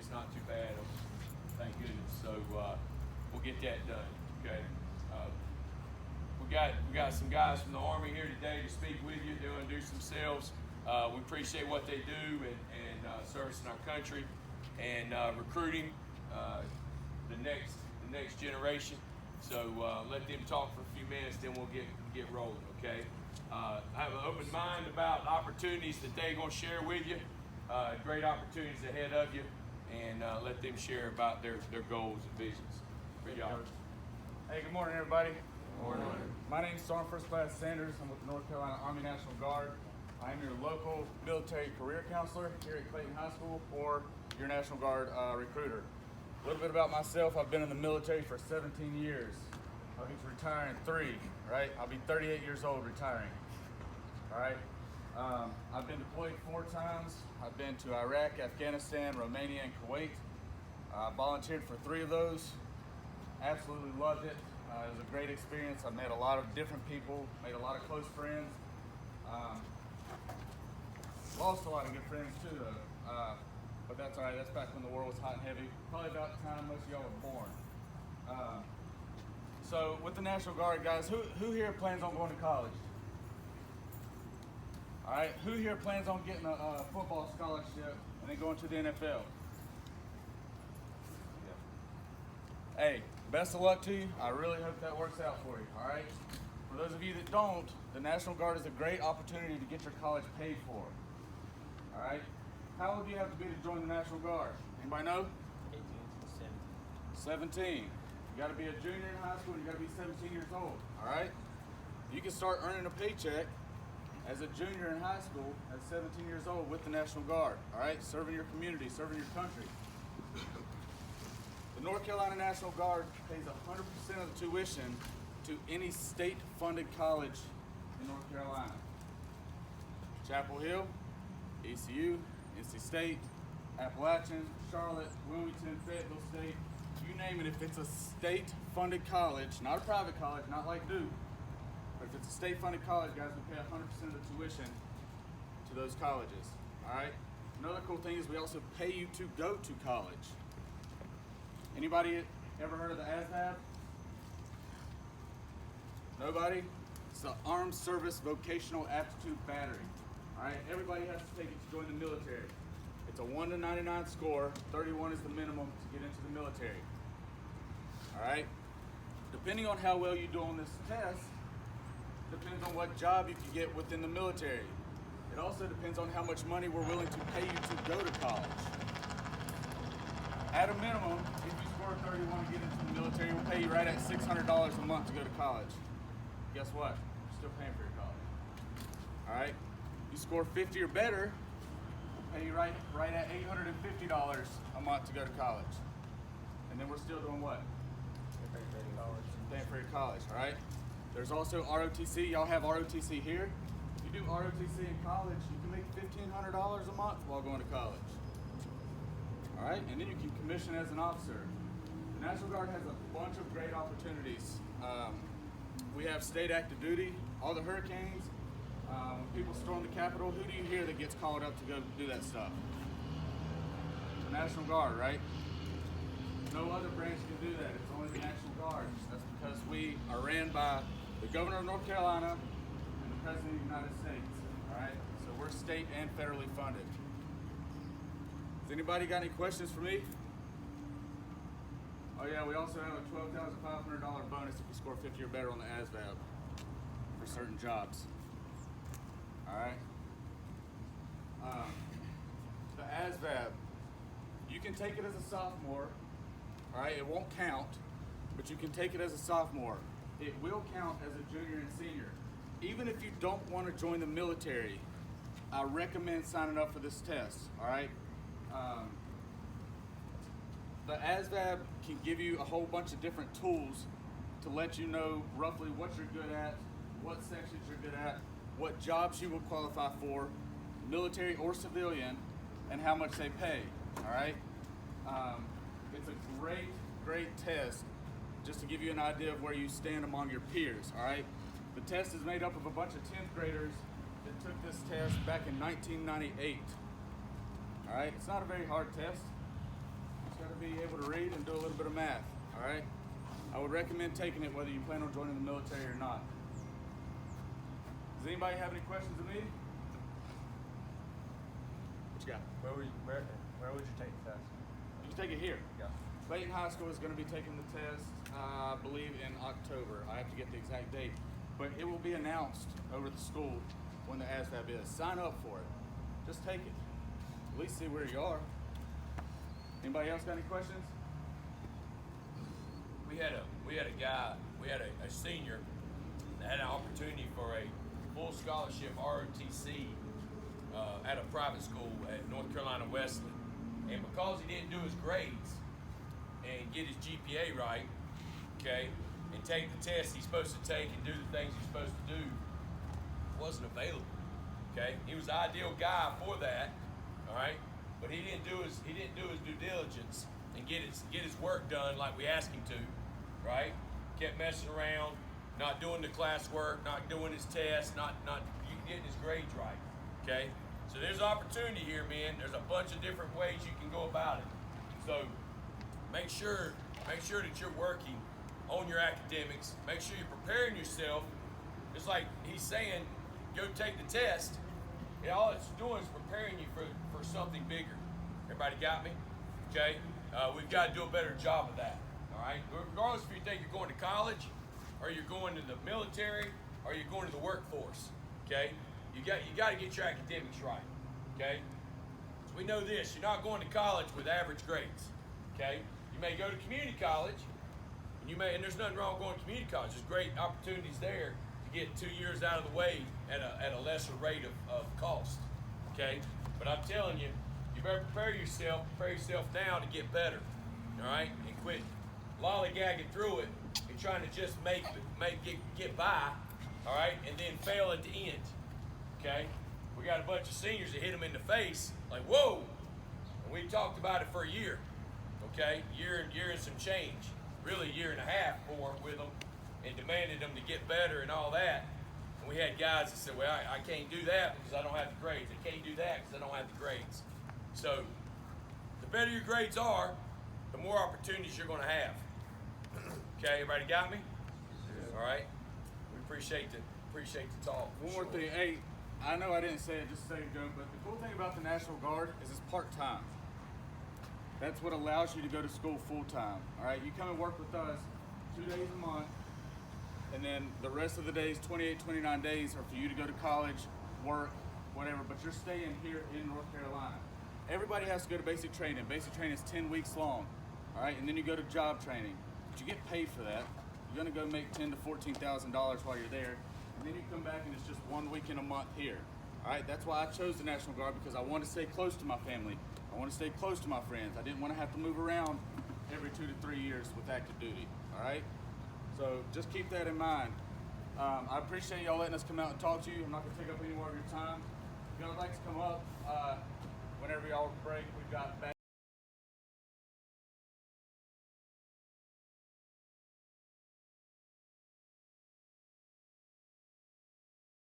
it's not too bad. Thank goodness. So we'll get that done. Okay. We got some guys from the Army here today to speak with you. They'll introduce themselves. We appreciate what they do and servicing our country and recruiting the next generation. So let them talk for a few minutes, then we'll get rolling. Okay. I have an open mind about opportunities that they're going to share with you. Great opportunities ahead of you, and let them share about their goals and visions. Great job. Hey, good morning, everybody. Good morning. My name is Sergeant First Class Sanders. I'm with the North Carolina Army National Guard. I am your local military career counselor here at Clayton High School, or your National Guard recruiter. A little bit about myself. I've been in the military for 17 years. I'll get to retire in 3, right? I'll be 38 years old retiring, all right? I've been deployed 4 times. I've been to Iraq, Afghanistan, Romania, and Kuwait. I volunteered for 3 of those. Absolutely loved it. It was a great experience. I met a lot of different people, made a lot of close friends. Lost a lot of good friends too, though. But that's all right. That's back when the war was hot and heavy. Probably about the time most of y'all were born. So with the National Guard, guys, who here plans on going to college? All right. Who here plans on getting a football scholarship and then going to the NFL? Yeah. Hey, best of luck to you. I really hope that works out for you. All right. For those of you that don't, the National Guard is a great opportunity to get your college paid for. All right. How old do you have to be to join the National Guard? Anybody know? 18 to 17. 17. You got to be a junior in high school. You got to be 17 years old. All right. You can start earning a paycheck as a junior in high school at 17 years old with the National Guard. All right, serving your community, serving your country. The North Carolina National Guard pays 100% of the tuition to any state-funded college in North Carolina. Chapel Hill, ECU, NC State, Appalachian, Charlotte, Wilmington, Fayetteville State, you name it. If it's a state-funded college, not a private college, not like Duke, but if it's a state-funded college, guys, we pay 100% of the tuition to those colleges, all right? Another cool thing is we also pay you to go to college. Anybody ever heard of the ASVAB? Nobody? It's the Armed Service Vocational Aptitude Battery. All right, everybody has to take it to join the military. It's a 1 to 99 score. 31 is the minimum to get into the military. All right? Depending on how well you do on this test, depends on what job you can get within the military. It also depends on how much money we're willing to pay you to go to college. At a minimum, if you score 31 to get into the military, we'll pay you right at $600 a month to go to college. Guess what? You're still paying for your college. All right? You score 50 or better, we'll pay you right at $850 a month to go to college. And then we're still doing what? Paying for your college, all right? There's also ROTC. Y'all have ROTC here. If you do ROTC in college, you can make $1,500 a month while going to college. All right, and then you can commission as an officer. The National Guard has a bunch of great opportunities. We have state active duty, all the hurricanes. When people storm the Capitol, who do you hear that gets called up to go do that stuff? The National Guard, right? No other branch can do that. It's only the National Guard. That's because we are ran by the Governor of North Carolina and the President of the United States. All right, so we're state and federally funded. Has anybody got any questions for me? Oh yeah, we also have a $12,500 bonus if you score 50 or better on the ASVAB for certain jobs. All right. The ASVAB, you can take it as a sophomore. All right, it won't count, but you can take it as a sophomore. It will count as a junior and senior. Even if you don't want to join the military, I recommend signing up for this test, all right? The ASVAB can give you a whole bunch of different tools to let you know roughly what you're good at, what sections you're good at, what jobs you will qualify for, military or civilian, and how much they pay, all right? It's a great test just to give you an idea of where you stand among your peers, all right? The test is made up of a bunch of 10th graders that took this test back in 1998, all right? It's not a very hard test. able to read and do a little bit of math. All right. I would recommend taking it whether you plan on joining the military or not. Does anybody have any questions of me? What you got? Where would you take the test? You can take it here. Yeah. Clayton High School is going to be taking the test, I believe, in October. I have to get the exact date. But it will be announced over the school when the ASVAB is. Sign up for it. Just take it. At least see where you are. Anybody else got any questions? We had a senior that had an opportunity for a full scholarship ROTC at a private school at North Carolina Wesley. And because he didn't do his grades and get his GPA right, okay, and take the tests he's supposed to take and do the things he's supposed to do, wasn't available. Okay, he was the ideal guy for that, all right, but he didn't do his due diligence and get his work done like we asked him to, right? Kept messing around, not doing the classwork, not doing his tests, not getting his grades right. Okay, so there's opportunity here, man. There's a bunch of different ways you can go about it. So make sure that you're working on your academics. Make sure you're preparing yourself. Just like he's saying, go take the test. And all it's doing is preparing you for something bigger. Everybody got me? Okay? We've got to do a better job of that. All right? Regardless if you think you're going to college, or you're going to the military, or you're going to the workforce. Okay? You got to get your academics right. Okay? So we know this: you're not going to college with average grades. Okay? You may go to community college, and there's nothing wrong with going to community college. There's great opportunities there to get 2 years out of the way at a lesser rate of cost. Okay? But I'm telling you, you better prepare yourself now to get better. All right? And quit lollygagging through it and trying to just get by. All right? And then fail at the end. Okay? We got a bunch of seniors that hit them in the face, like, whoa! And we talked about it for a year. Okay? Year and some change. Really a year and a half for with them, and demanded them to get better and all that. And we had guys that said, well, I can't do that because I don't have the grades. I can't do that because I don't have the grades. So the better your grades are, the more opportunities you're going to have. Okay, everybody got me? All right. We appreciate the talk. One more thing. Hey, I know I didn't say it just a second ago, but the cool thing about the National Guard is it's part-time. That's what allows you to go to school full-time. All right, you come and work with us 2 days a month, and then the rest of the days, 28, 29 days, are for you to go to college, work, whatever, but you're staying here in North Carolina. Everybody has to go to basic training. Basic training is 10 weeks long, all right, and then you go to job training. But you get paid for that. You're gonna go make $10,000 to $14,000 while you're there, and then you come back and it's just 1 week in a month here. All right, that's why I chose the National Guard, because I want to stay close to my family. I want to stay close to my friends. I didn't want to have to move around every 2 to 3 years with active duty, all right? So just keep that in mind. I appreciate y'all letting us come out and talk to you. I'm not going to take up any more of your time. If y'all would like to come up, whenever y'all break, we've got back